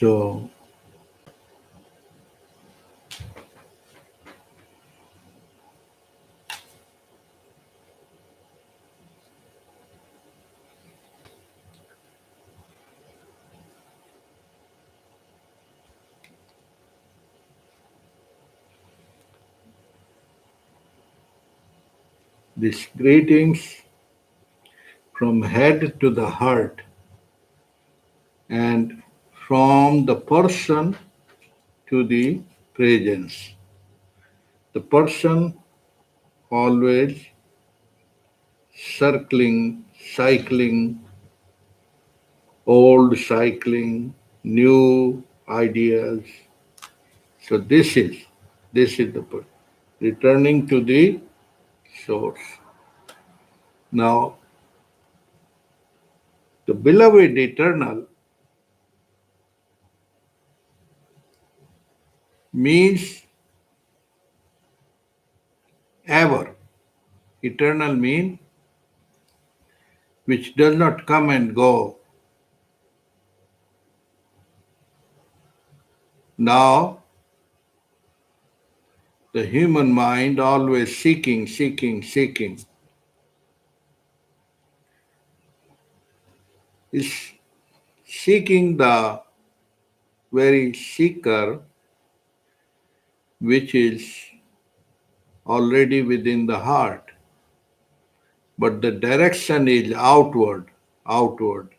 So, these greetings from head to the heart and from the person to the presence. The person always circling, cycling, old cycling, new ideas. So this is the point. Returning to the source. Now, the beloved eternal means ever. Eternal means which does not come and go. Now, the human mind always seeking, seeking, seeking is seeking the very seeker which is already within the heart. But the direction is outward, outward.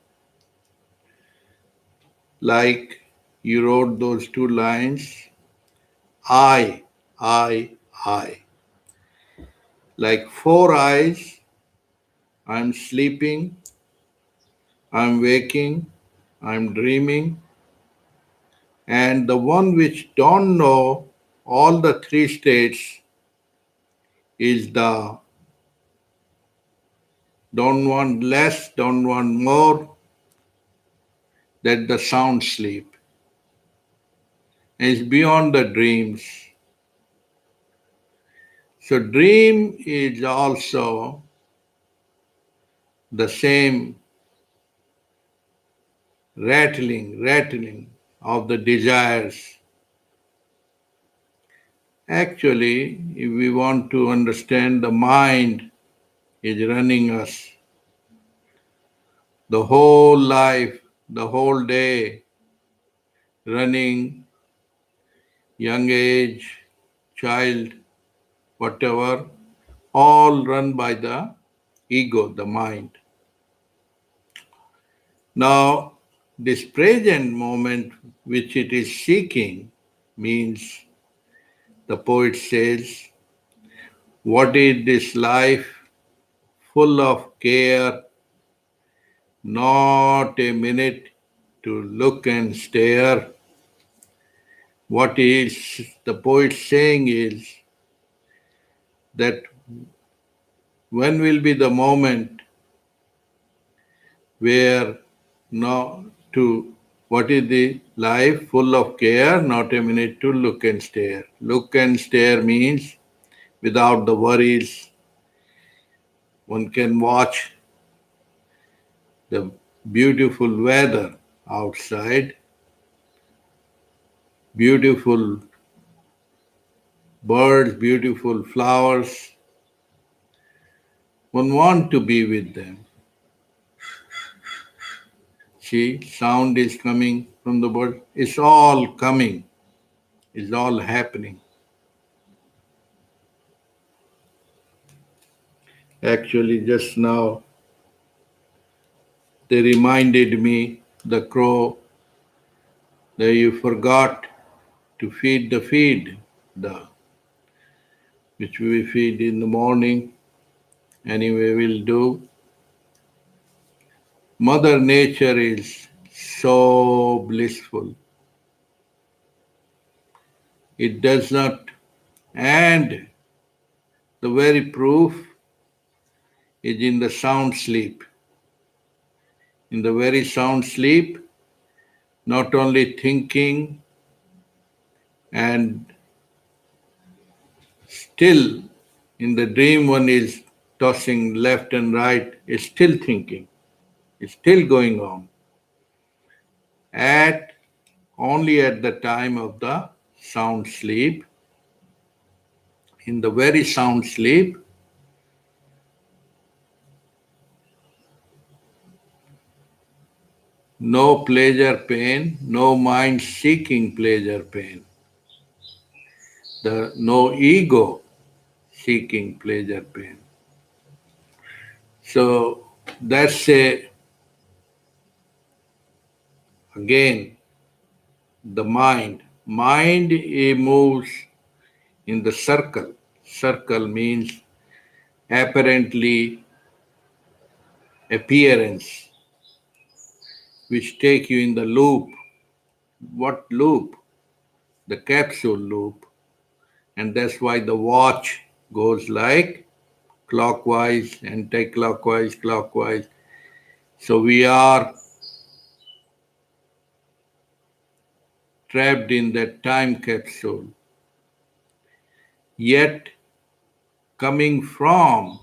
Like you wrote those two lines, I, I, I. Like four eyes, I'm sleeping, I'm waking, I'm dreaming, and the one which don't know all the three states is the don't want less, don't want more, that the sound sleep is beyond the dreams. So dream is also the same rattling of the desires. Actually, if we want to understand, the mind is running us the whole life, the whole day, running, young age, child, whatever, all run by the ego, the mind. Now, this present moment which it is seeking means, the poet says, what is this life full of care, not a minute to look and stare. What is the poet saying is that when will be the moment where no to what is the life full of care, not a minute to look and stare. Look and stare means without the worries. One can watch the beautiful weather outside, beautiful birds, beautiful flowers. One want to be with them. See, sound is coming from the bird. It's all coming. It's all happening. Actually, just now, they reminded me, the crow, that you forgot to feed the feed, the which we feed in the morning. Anyway, we'll do. Mother Nature is so blissful. It does not, and the very proof is in the sound sleep. In the very sound sleep, not only thinking and still in the dream one is tossing left and right, is still thinking, is still going on. At only at the time of the sound sleep. In the very sound sleep, no pleasure pain, no mind seeking pleasure pain, no ego seeking pleasure pain. So that's again the mind. Mind moves in the circle. Circle means apparently appearance, which take you in the loop. What loop? The capsule loop. And that's why the watch goes like clockwise, anti-clockwise, clockwise. So we are trapped in that time capsule. Yet coming from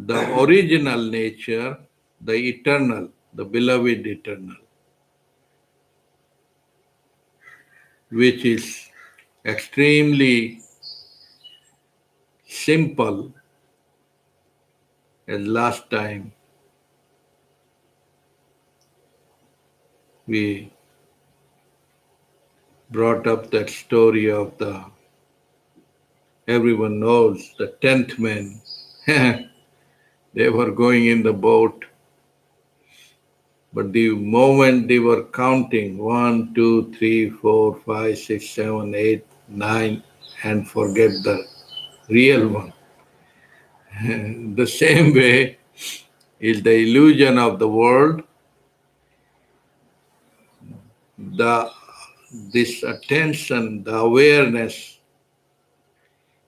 the original nature, the eternal, the beloved eternal, which is extremely simple as last time we brought up that story of the everyone knows the 10th man. They were going in the boat, but the moment they were counting 1, 2, 3, 4, 5, 6, 7, 8, 9, and forget the real one. The same way is the illusion of the world, the this attention, the awareness,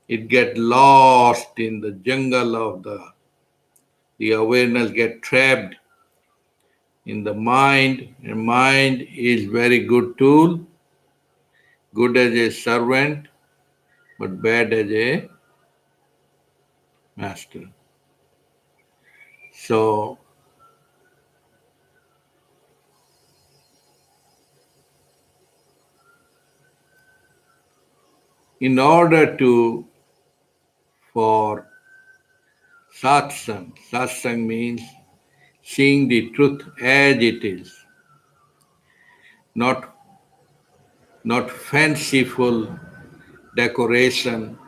it get lost in the jungle of the awareness get trapped in the mind, and mind is very good tool, good as a servant, but bad as a master. So in order to for satsang, satsang means seeing the truth as it is, not not fanciful decoration,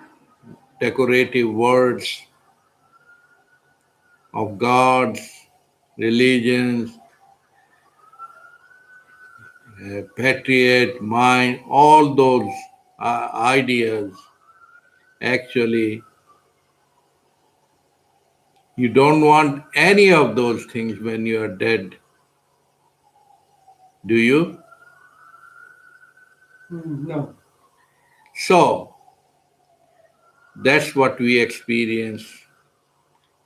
decorative words of gods, religions, patriot, mind, all those ideas. Actually, you don't want any of those things when you are dead, do you? No. So, that's what we experience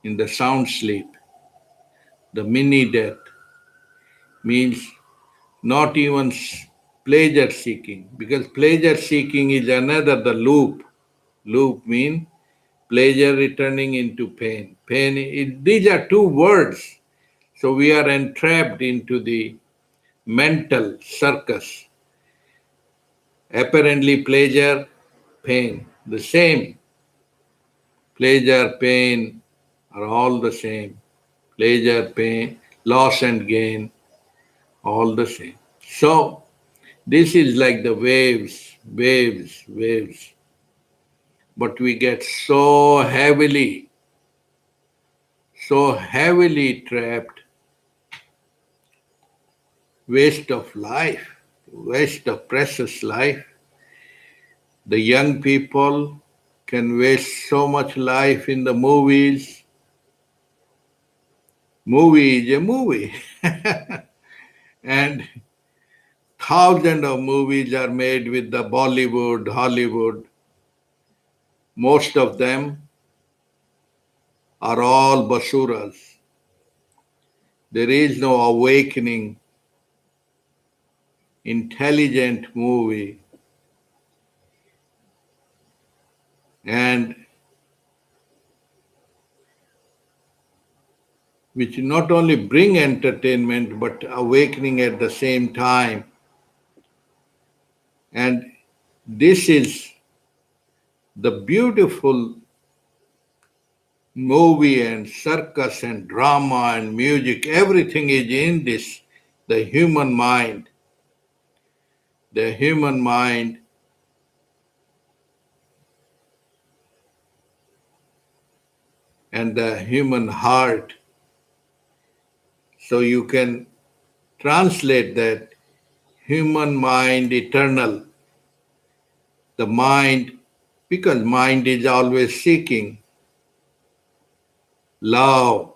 in the sound sleep. The mini death means not even pleasure seeking, because pleasure seeking is another, the loop. Loop means pleasure returning into pain. Pain, these are two words. So we are entrapped into the mental circus. Apparently, pleasure, pain, the same. Pleasure, pain are all the same. Pleasure, pain, loss and gain, all the same. So, this is like the waves, waves, waves. But we get so heavily trapped, waste of life, waste of precious life. The young people can waste so much life in the movies. Movie is a movie. And thousands of movies are made with the Bollywood, Hollywood. Most of them are all basuras. There is no awakening, intelligent movie. And which not only bring entertainment but awakening at the same time. And this is the beautiful movie and circus and drama and music, everything is in this, the human mind. The human mind and the human heart. So you can translate that human mind eternal, the mind, because mind is always seeking love,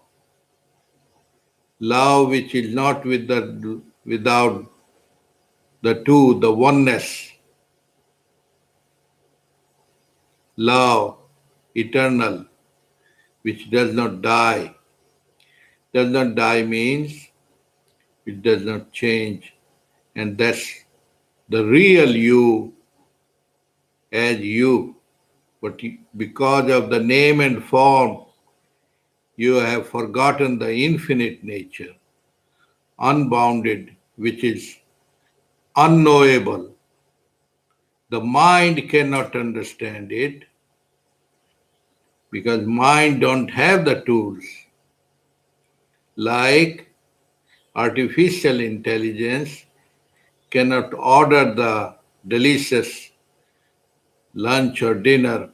love which is not without the two, the oneness, love, eternal, which does not die. Does not die means it does not change. And that's the real you as you. But because of the name and form, you have forgotten the infinite nature, unbounded, which is unknowable. The mind cannot understand it because mind don't have the tools. Like artificial intelligence cannot order the delicious lunch or dinner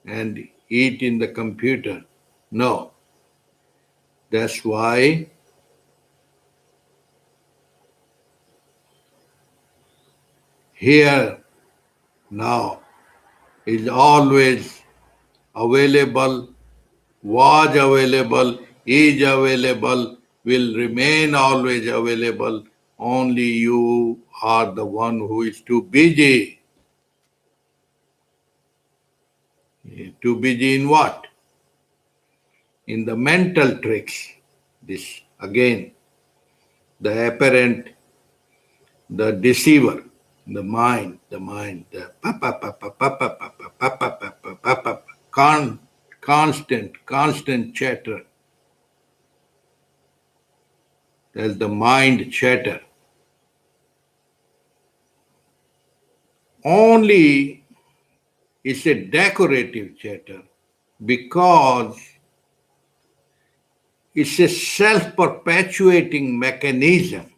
and eat in the computer. No. That's why here now is always available, was available, is available, will remain always available. Only you are the one who is too busy. Too busy in what? In the mental tricks. This again, the apparent, the deceiver, the mind, the constant chatter. That's the mind chatter. Only it's a decorative chatter because it's a self-perpetuating mechanism.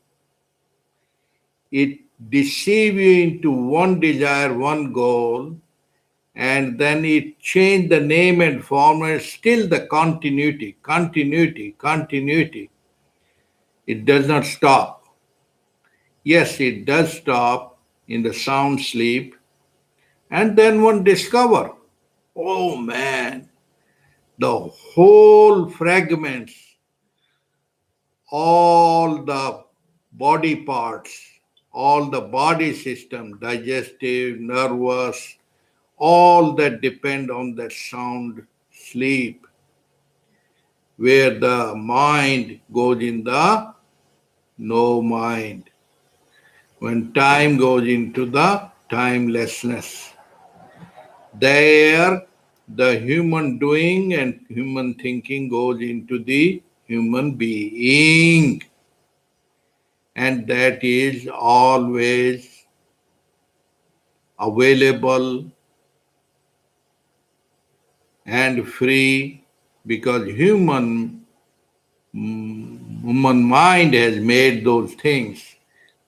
It deceives you into one desire, one goal, and then it changed the name and form, and still the continuity. It does not stop. Yes, it does stop in the sound sleep, and then one discover, oh man, the whole fragments, all the body parts, all the body system, digestive, nervous, all that depend on that sound sleep, where the mind goes in the no mind. When time goes into the timelessness, there the human doing and human thinking goes into the human being, and that is always available and free because human mind has made those things.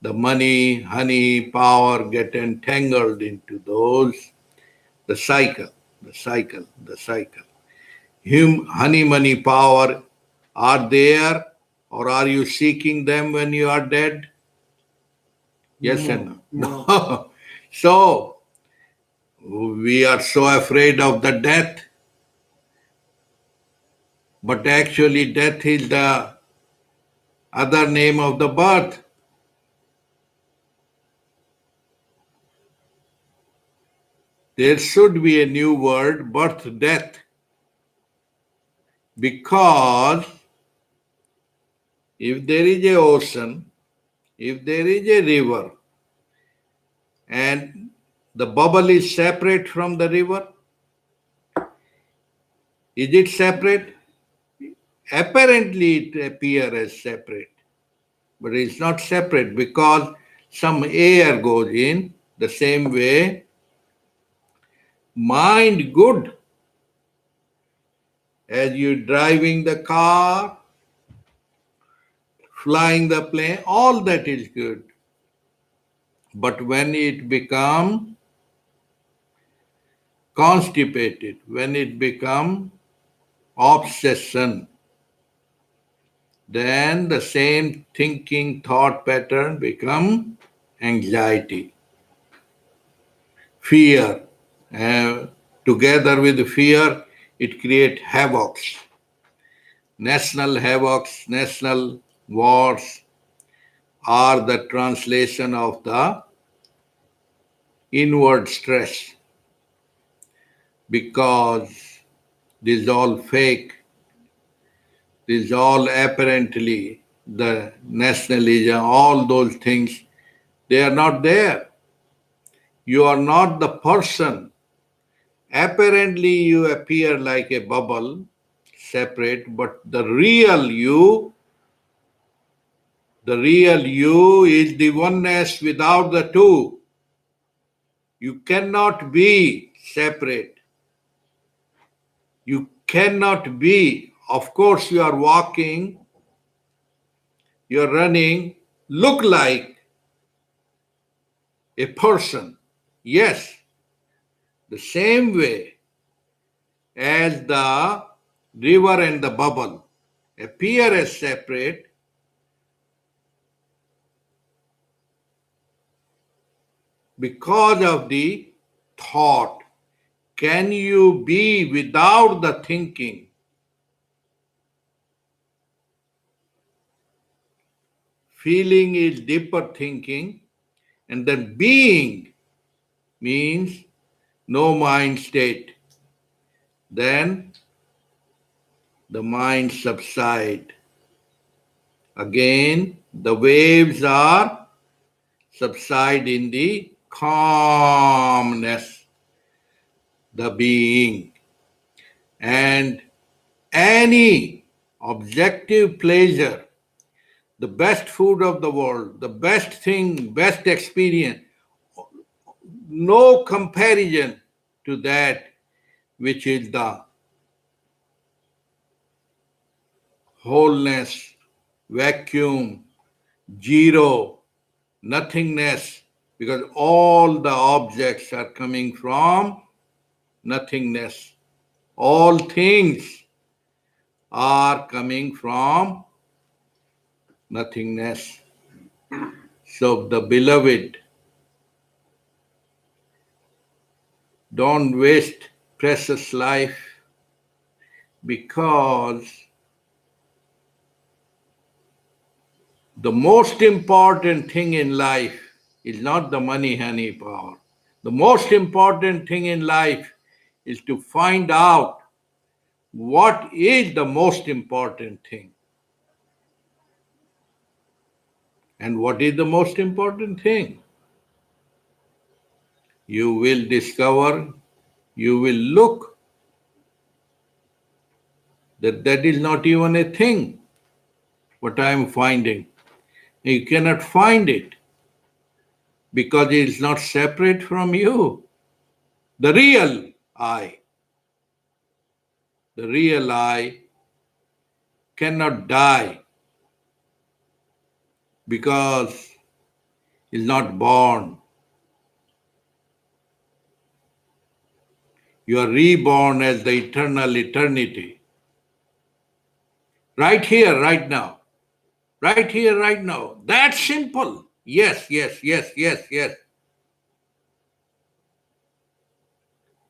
The money, honey, power get entangled into those. The cycle, the cycle. Honey, money, power are there, or are you seeking them when you are dead? Yes and no. No. So we are so afraid of the death, but actually, death is the other name of the birth. There should be a new word, birth, death, because if there is a ocean, if there is a river, and the bubble is separate from the river, is it separate? Apparently it appears as separate, but it's not separate because some air goes in. The same way, mind good as you driving the car, flying the plane, all that is good. But when it become constipated, when it become obsession, then the same thinking thought pattern become anxiety, fear. Together with fear, it creates havocs, national havocs, national wars are the translation of the inward stress because this is all fake, this is all apparently the nationalism, all those things, they are not there. You are not the person. Apparently, you appear like a bubble, separate, but the real you is the oneness without the two. You cannot be separate. You cannot be. Of course, you are walking, you are running, look like a person. Yes, the same way as the river and the bubble appear as separate, because of the thought. Can you be without the thinking? Feeling is deeper thinking, and then being means no mind state. Then the mind subside. Again, the waves are subside in the calmness, the being. And any objective pleasure, the best food of the world, the best thing, best experience, no comparison to that which is the wholeness, vacuum, zero, nothingness, because all the objects are coming from nothingness. All things are coming from nothingness. So, the beloved, don't waste precious life because the most important thing in life is not the money, honey, power. The most important thing in life is to find out what is the most important thing. And what is the most important thing? You will discover, you will look that that is not even a thing, what I am finding. You cannot find it because it is not separate from you. The real I cannot die because it is not born. You are reborn as the eternal eternity. Right here, right now. Right here, right now. That's simple. Yes, yes, yes, yes, yes.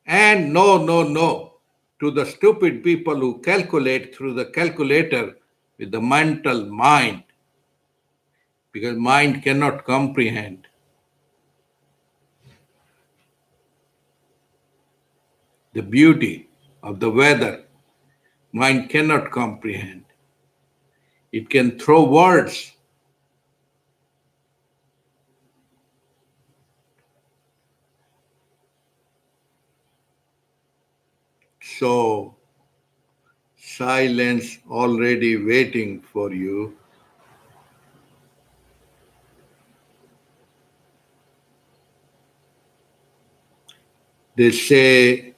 And no, no, no. To the stupid people who calculate through the calculator with the mental mind, because mind cannot comprehend. The beauty of the weather, mind cannot comprehend. It can throw words. So silence already waiting for you. They say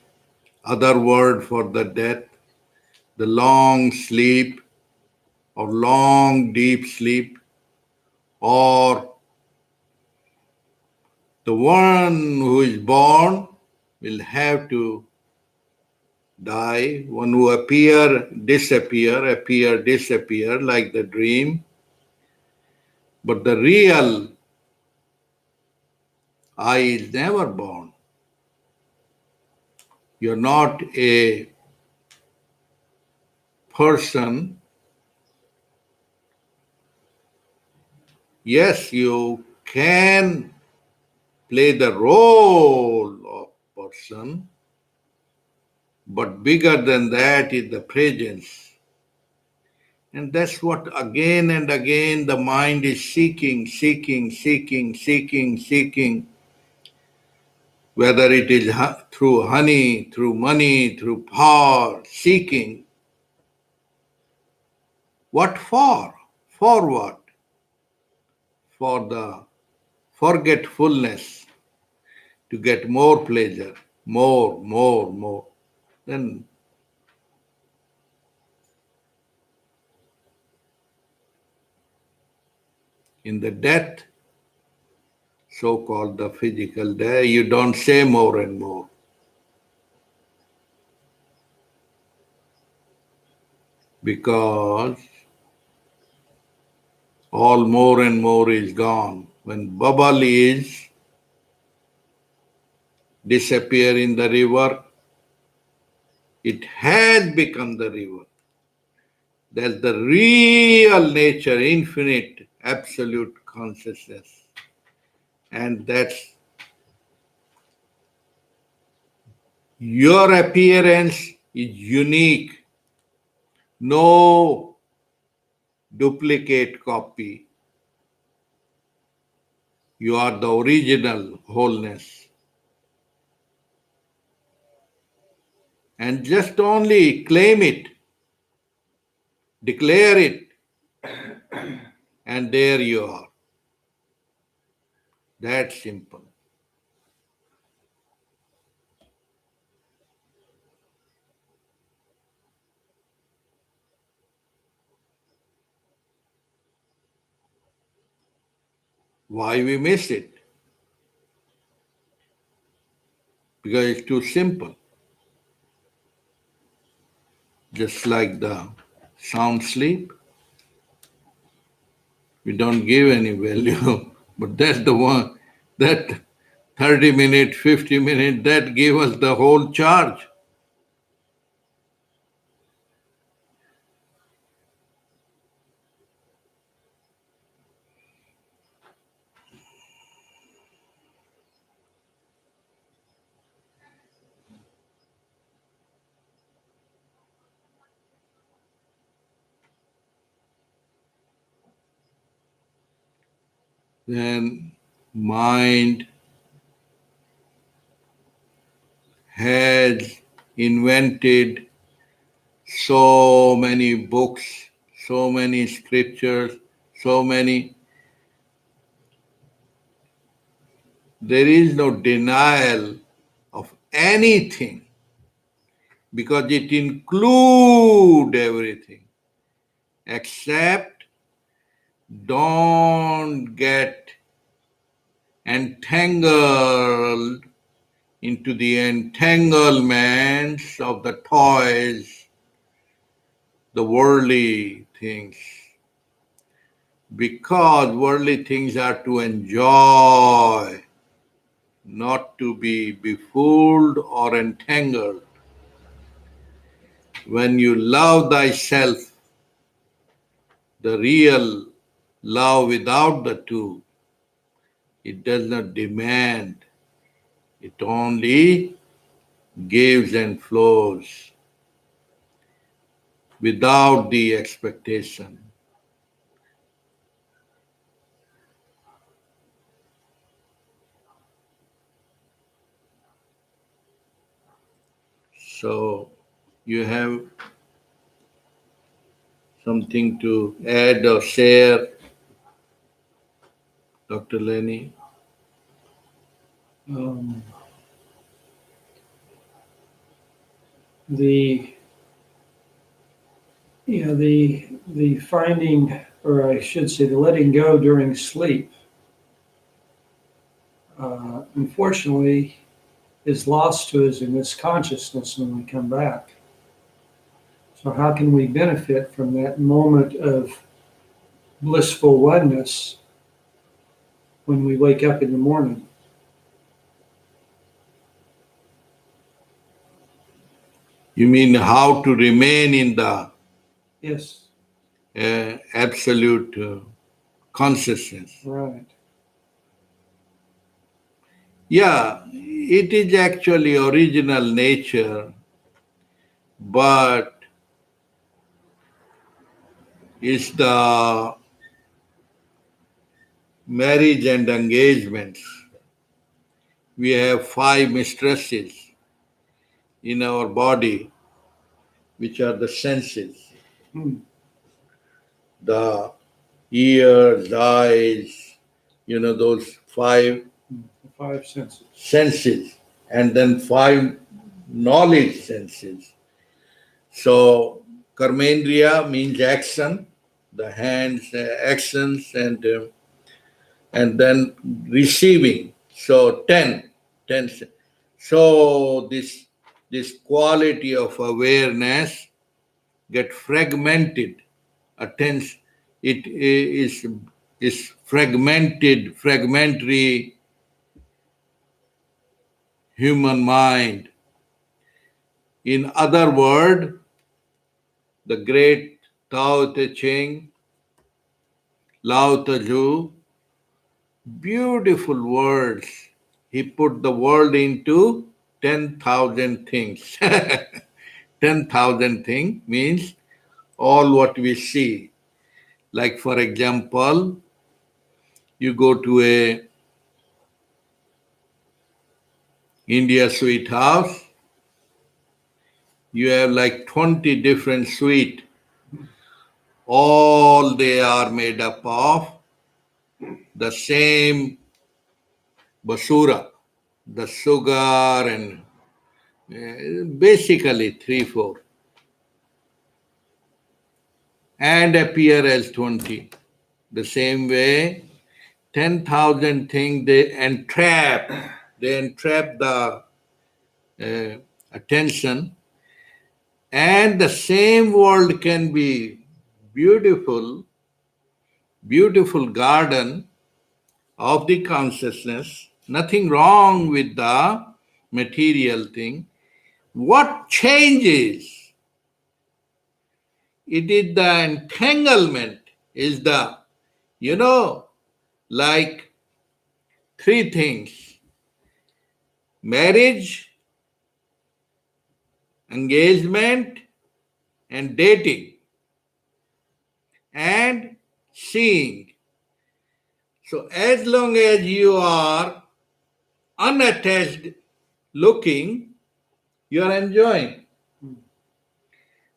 other word for the death, the long sleep or long deep sleep, or the one who is born will have to die, one who appear, disappear like the dream. But the real I is never born. You're not a person. Yes, you can play the role of person, but bigger than that is the presence. And that's what again and again the mind is seeking, whether it is through honey, through money, through power, seeking. What for? For what? For the forgetfulness, to get more pleasure, more. Then in the death, so called the physical death, you don't say more and more. Because all more and more is gone. When bubble is disappear in the river, it has become the river. That's the real nature, infinite, absolute consciousness. And that's your appearance is unique. No duplicate copy. You are the original wholeness. And just only claim it, declare it, and there you are. That simple. Why we miss it? Because it's too simple. Just like the sound sleep, we don't give any value. But that's the one, that 30 minutes, 50 minutes, that give us the whole charge. Then mind has invented so many books, so many scriptures, so many. There is no denial of anything because it includes everything, except don't get entangled into the entanglements of the toys, the worldly things. Because worldly things are to enjoy, not to be befooled or entangled. When you love thyself, the real love without the two, it does not demand, it only gives and flows without the expectation. So you have something to add or share, Dr. Lenny? The the finding, or I should say, the letting go during sleep, unfortunately, is lost to us in this consciousness when we come back. So how can we benefit from that moment of blissful oneness when we wake up in the morning? You mean how to remain in the Yes, absolute consciousness? right. Yeah, it is actually original nature, but it's the marriage and engagements. We have 5 mistresses in our body, which are the senses, Hmm. the ears, eyes, those 5 The five senses. senses, and then 5 knowledge senses. So, karmendriya means action, the hands, actions, and then receiving. So 10. So this quality of awareness get fragmented. Attention, it is fragmented, fragmentary human mind. In other word, the great Tao Te Ching, Lao Tzu, beautiful words. He put the world into 10,000 things. 10,000 things means all what we see. Like, for example, you go to a India sweet house, you have like 20 different sweet. All they are made up of the same basura, the sugar and basically 3, 4, and appear as 20. The same way, 10,000 things they entrap the attention, and the same world can be beautiful, beautiful garden of the consciousness, nothing wrong with the material thing. What changes? It is the entanglement, is the, like 3 things: marriage, engagement, and dating, and seeing. So, as long as you are unattached looking, you are enjoying.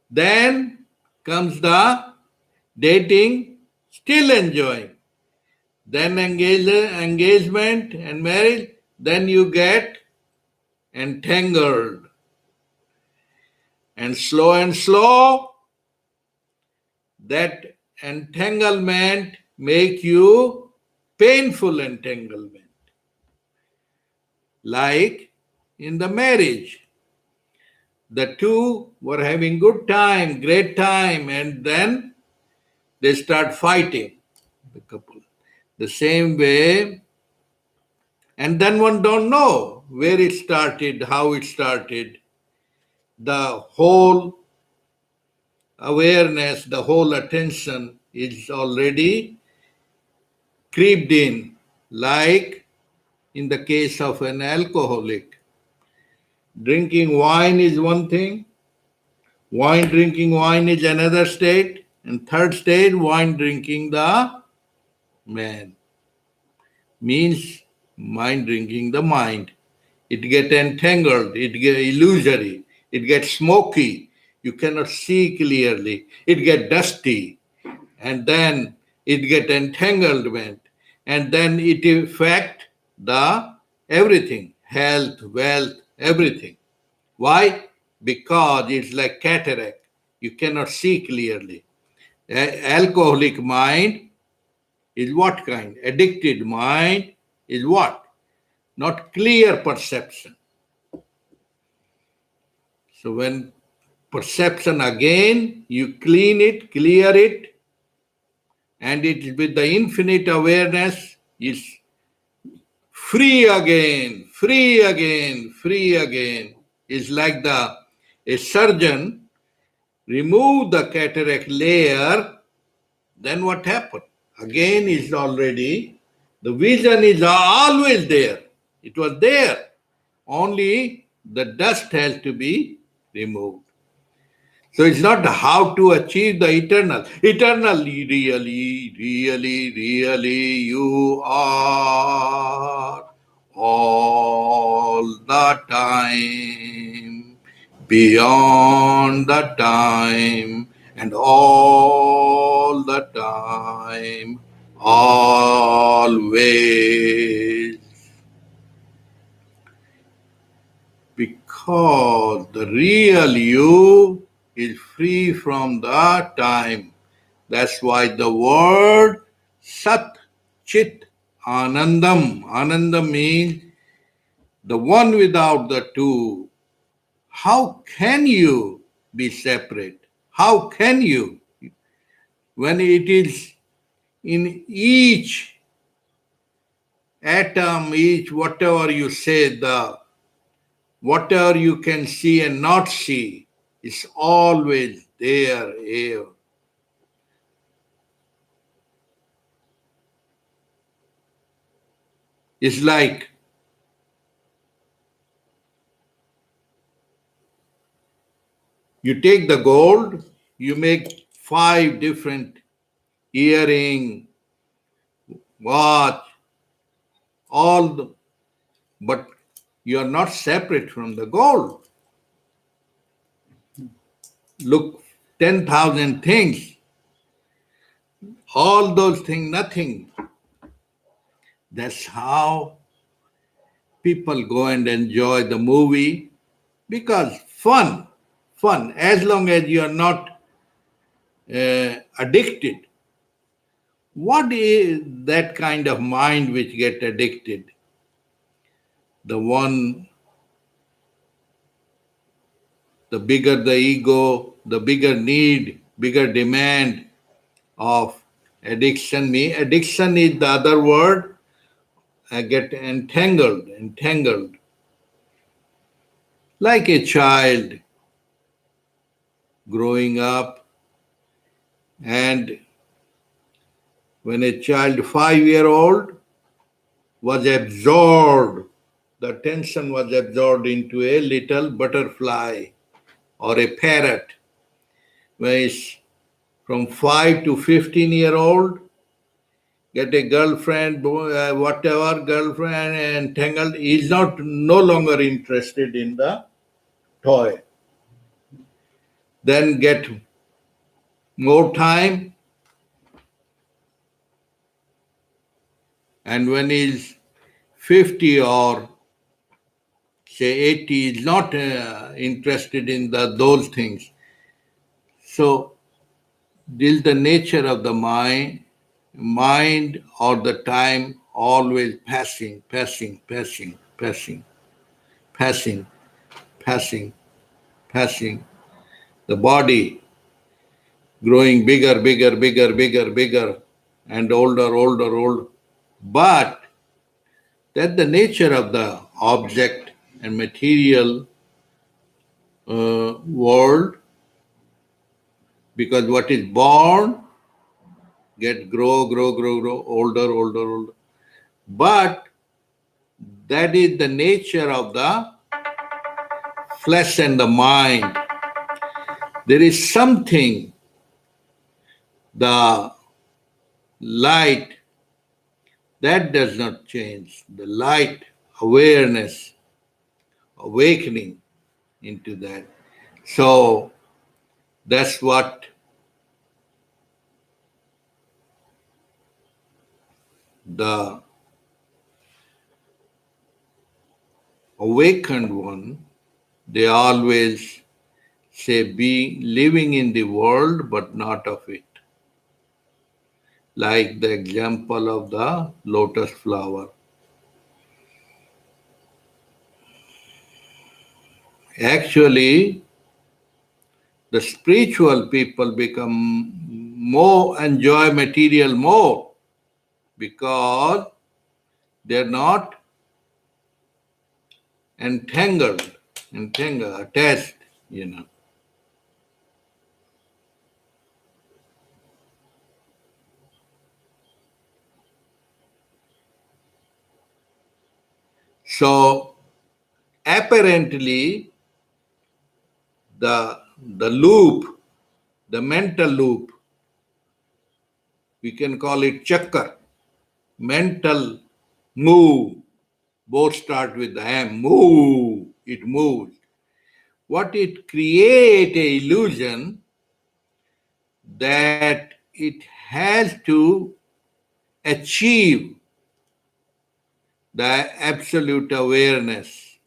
Then comes the dating, still enjoying. Then engagement and marriage, then you get entangled. And slow, that entanglement make you painful entanglement. Like in the marriage, the two were having good time, great time, and then they start fighting, the couple. The same way, and then one don't know where it started, how it started. The whole awareness, the whole attention is already creeped in, like in the case of an alcoholic. Drinking wine is one thing, drinking wine is another state, and third state, wine drinking the man. Means mind drinking the mind. It get entangled, it get illusory, it gets smoky, You cannot see clearly. It get dusty, and then it get entanglement, and then it affect the everything, health, wealth, everything. Why? Because it's like cataract. You cannot see clearly. Alcoholic mind is what kind? Addicted mind is what? Not clear perception. So when perception again, you clean it, clear it, and it is with the infinite awareness is free again, free again, free again. It's like a surgeon remove the cataract layer, then what happened? Again is already, the vision is always there. It was there. Only the dust has to be removed. So it's not how to achieve the eternal. Eternally, really, really, really, you are all the time, beyond the time, and all the time, always. Because the real you is free from the time. That's why the word Sat Chit Anandam. Anandam means the one without the two. How can you be separate? How can you? When it is in each atom, each whatever you say, the whatever you can see and not see is always there here. It's like you take the gold, you make 5 different earring, watch, all the, but you are not separate from the gold. Look, 10,000 things, all those things, nothing. That's how people go and enjoy the movie because fun, as long as you are not addicted. What is that kind of mind which get addicted? The one, the bigger the ego, the bigger need, bigger demand of addiction. Me, addiction is the other word. I get entangled, like a child growing up, and when a child 5-year-old was absorbed, the attention was absorbed into a little butterfly or a parrot. When it's from 5 to 15-year-old, get a girlfriend, whatever girlfriend, entangled, he's not no longer interested in the toy. Then get more time, and when he's 50 or say 80, he's not interested in those things. So this is the nature of the mind or the time always passing, passing, passing, passing, passing, passing, passing. The body growing bigger, bigger, bigger, bigger, bigger, and older, older, older. But that's the nature of the object and material world, because what is born get grow, grow, grow, grow, older, older, older. But that is the nature of the flesh and the mind. There is something, the light, that does not change. The light, awareness, awakening into that. So That's what the awakened one, they always say, be living in the world but not of it. Like the example of the lotus flower. Actually, the spiritual people become more, enjoy material more because they're not attached, you know. So apparently the loop, the mental loop, we can call it chakkar, mental move, both start with the M, move, it moves. What it create a illusion that it has to achieve the absolute awareness.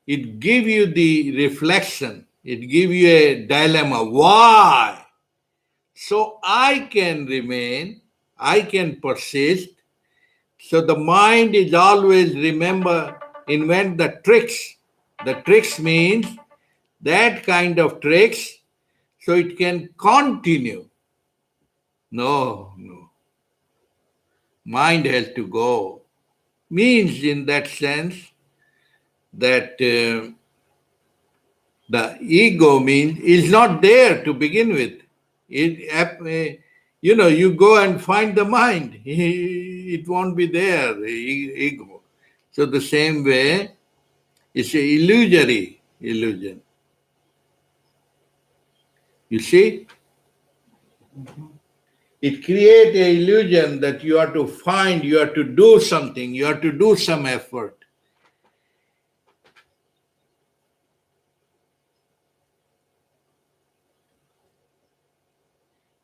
It give you the reflection. It give you a dilemma. Why? So I can remain, I can persist. So the mind is always invent the tricks. The tricks means that kind of tricks so it can continue. No, no. Mind has to go. Means in that sense that the ego means is not there to begin with. You go and find the mind. It won't be there, the ego. So the same way, it's an illusory illusion. You see? It creates an illusion that you have to find, you have to do something, you have to do some effort.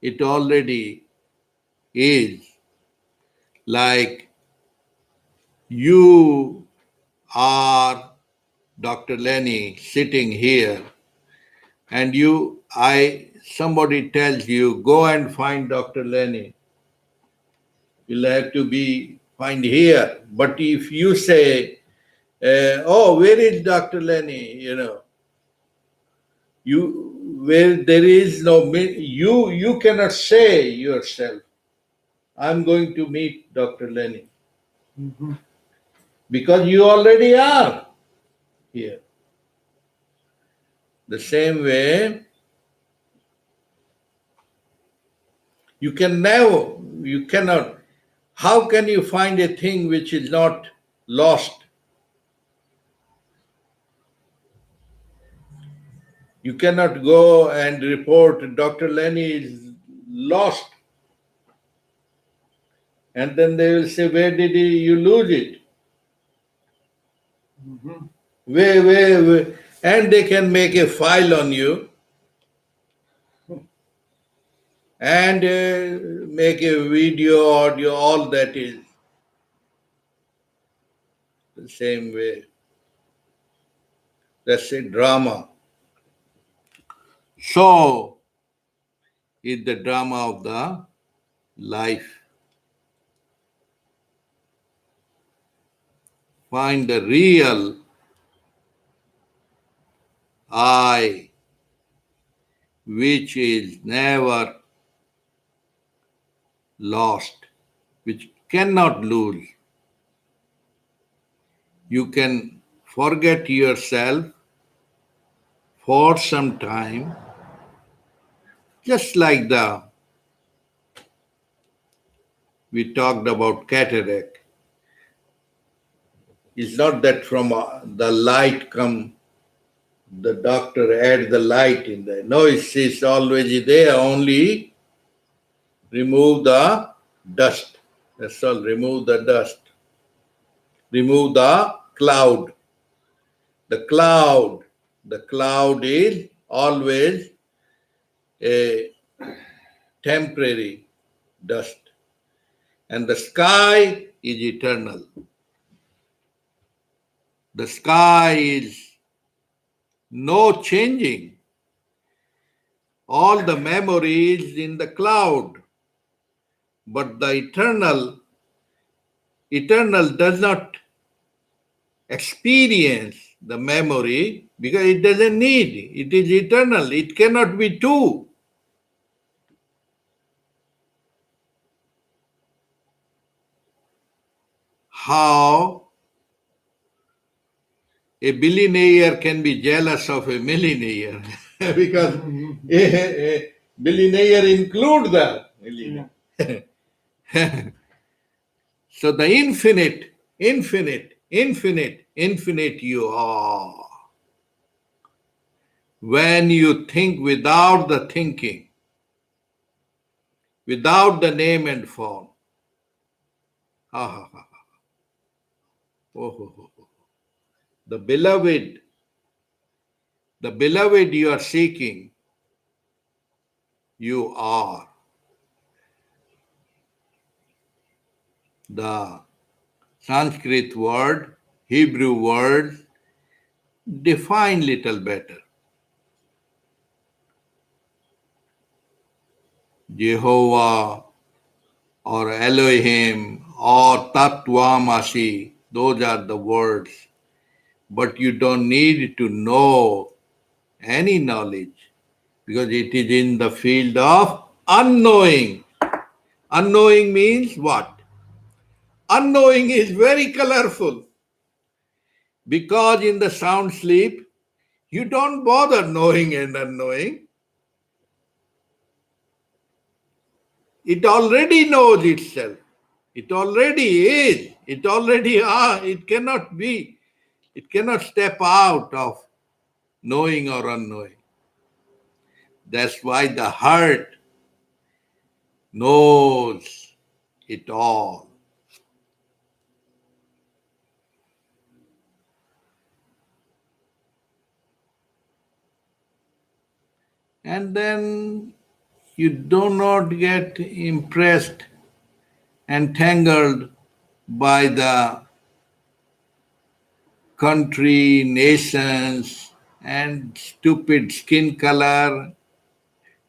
It already is. Like you are Dr. Lenny sitting here, and somebody tells you, go and find Dr. Lenny. You'll have to be find here. But if you say, oh, where is Dr. Lenny? Where there is no you cannot say yourself, I'm going to meet Dr. Lenny. Mhm. Because you already are here. The same way, you cannot. How can you find a thing which is not lost? You cannot go and report Dr. Lenny is lost. And then they will say, where did you lose it? Mhm. Where? And they can make a file on you and make a video, audio, all that is the same way. That's a drama. So is the drama of the life. Find the real I, which is never lost, which cannot lose. You can forget yourself for some time, just like we talked about cataract. It's not that from the light come, the doctor add the light in there. No, it's always there, only remove the dust. That's all, remove the dust. Remove the cloud. The cloud The cloud is always a temporary dust, and the sky is eternal. The sky is no changing. All the memories in the cloud, but the eternal does not experience the memory because it doesn't need. It is eternal. It cannot be two. How a billionaire can be jealous of a millionaire because a billionaire include the millionaire. So the infinite you are. When you think without the thinking, without the name and form. Ha ha ha. Oh, ho, ho, ho. The beloved you are seeking, you are. The Sanskrit word, Hebrew word, define little better. Jehovah or Elohim or Tattvamasi, those are the words. But you don't need to know any knowledge because it is in the field of unknowing. Unknowing means what? Unknowing is very colorful because in the sound sleep, you don't bother knowing and unknowing. It already knows itself. It already is. It already are. It cannot be. It cannot step out of knowing or unknowing. That's why the heart knows it all. And then you do not get impressed and tangled by the country, nations, and stupid skin color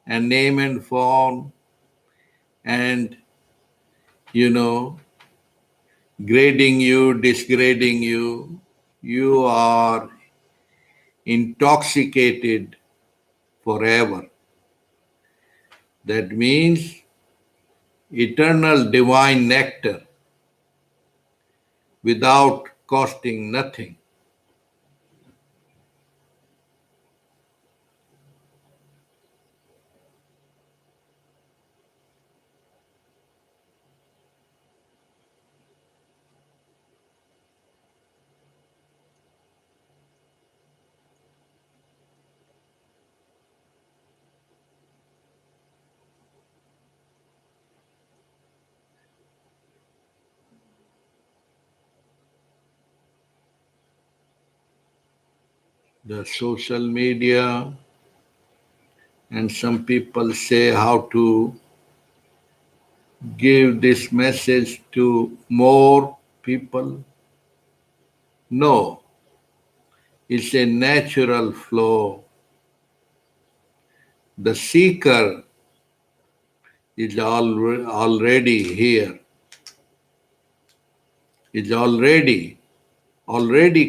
and name and form and, grading you, disgrading you. You are intoxicated forever. That means eternal divine nectar without costing nothing. The social media, and some people say how to give this message to more people. No, it's a natural flow. The seeker is already here, is already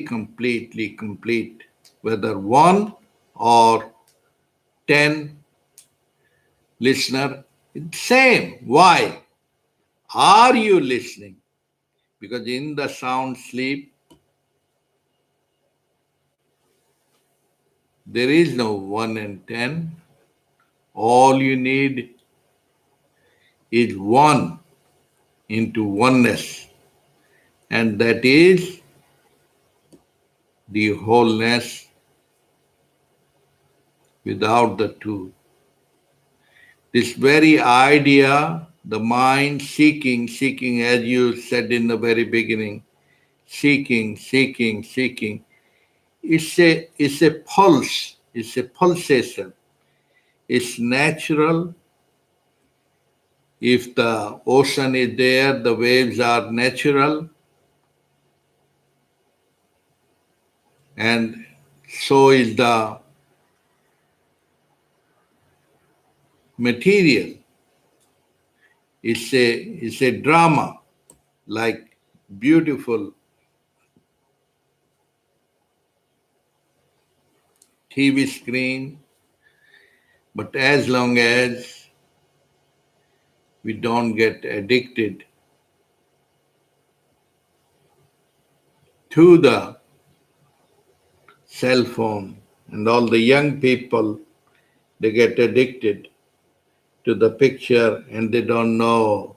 completely complete, whether one or 10 listener, it's same. Why? Are you listening? Because in the sound sleep, there is no 1 and 10. All you need is one into oneness, and that is the wholeness without the two. This very idea, the mind seeking, as you said in the very beginning, seeking, it's a pulse, it's a pulsation. It's natural. If the ocean is there, the waves are natural, and so is the material. It's a drama, like beautiful TV screen, but as long as we don't get addicted to the cell phone, and all the young people, they get addicted to the picture and they don't know.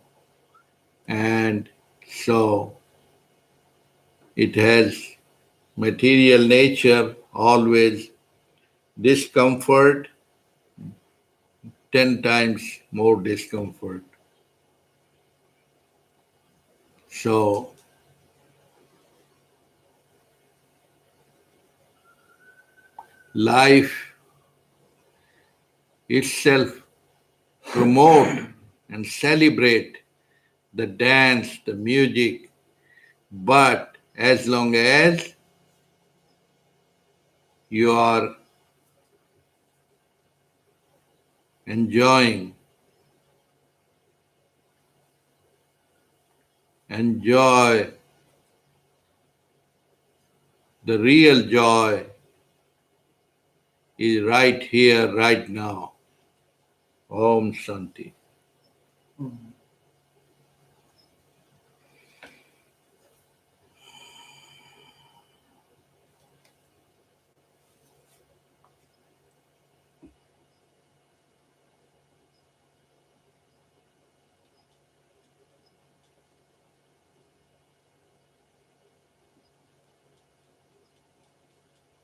And so it has material nature, always discomfort, 10 times more discomfort. So life itself promote and celebrate the dance, the music, but as long as you are enjoy the real joy is right here, right now. Om Shanti.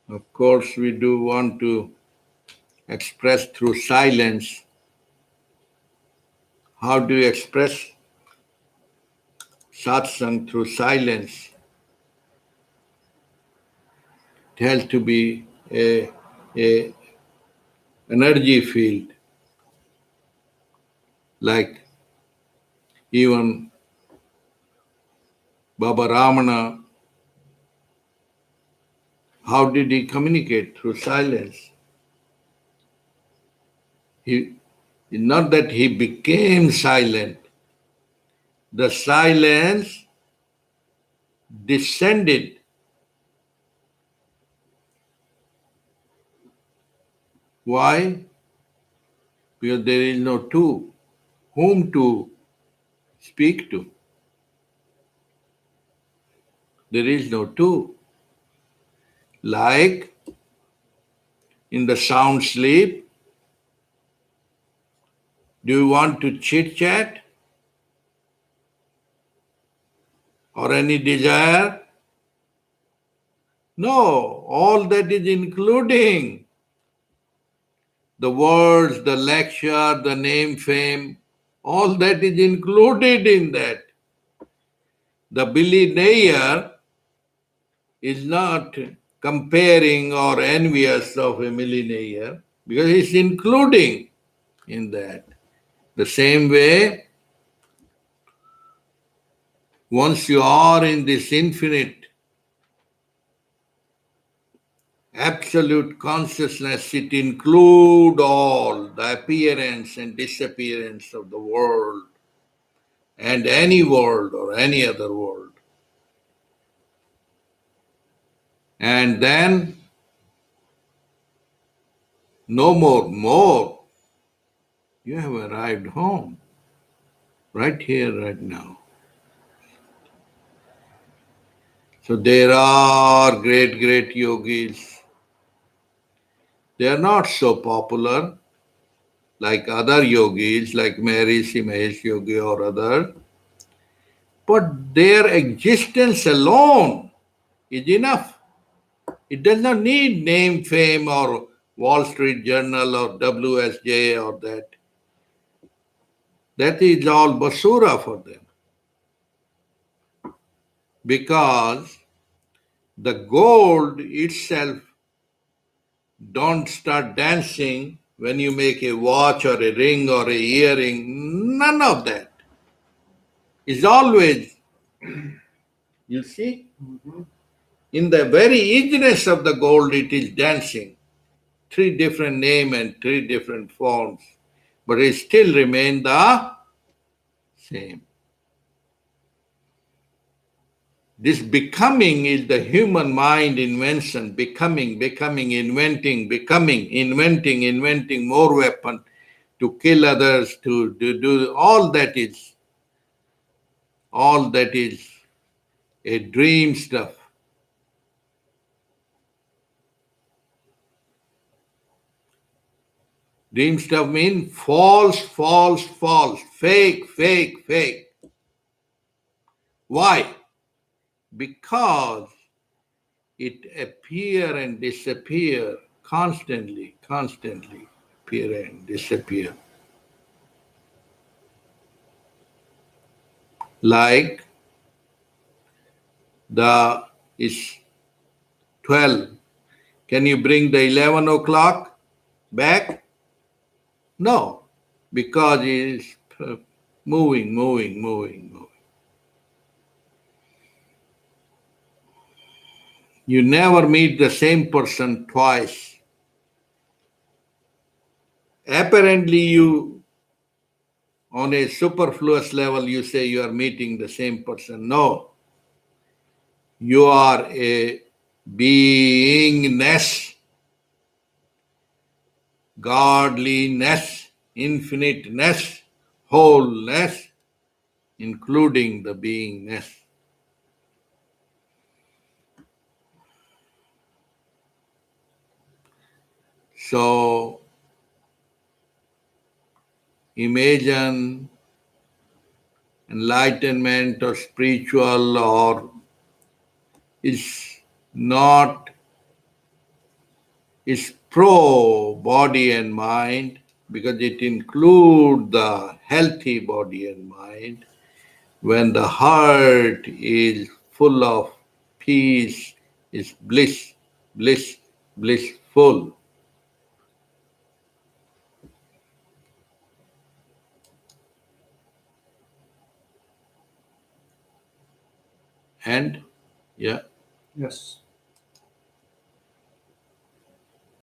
Of course, we do want to express through silence. How do you express satsang through silence? It has to be a energy field, like even Baba Ramana. How did he communicate? Through silence. Not that he became silent, the silence descended. Why? Because there is no two whom to speak to. There is no two. Like in the sound sleep, do you want to chit chat or any desire? No, all that is including the words, the lecture, the name, fame, all that is included in that. The billionaire is not comparing or envious of a millionaire because he's including in that. The same way, once you are in this infinite absolute consciousness, it includes all the appearance and disappearance of the world and any world or any other world. And then no more. You have arrived home, right here, right now. So there are great yogis. They are not so popular like other yogis, like Maharishi Mahesh Yogi or others, but their existence alone is enough. It does not need name, fame, or Wall Street Journal or WSJ or that. That is all basura for them. Because The gold itself don't start dancing when you make a watch or a ring or a earring. None of that. It's always, you see, in the very easiness of the gold, it is dancing. Three different name and three different forms, but it still remain the same. This becoming is the human mind invention. Becoming, inventing more weapon to kill others, to do all that is a dream stuff. Dream stuff means false, fake. Why? Because it appear and disappear constantly, appear and disappear. Like the is 12. Can you bring the 11 o'clock back? No, because it is moving. You never meet the same person twice. Apparently, you, on a superfluous level, you say you are meeting the same person. No, you are a beingness, godliness, infiniteness, wholeness, including the beingness. So, imagine enlightenment or spiritual or is not, is pro body and mind because it includes the healthy body and mind. When the heart is full of peace, is blissful. And yeah, Yes.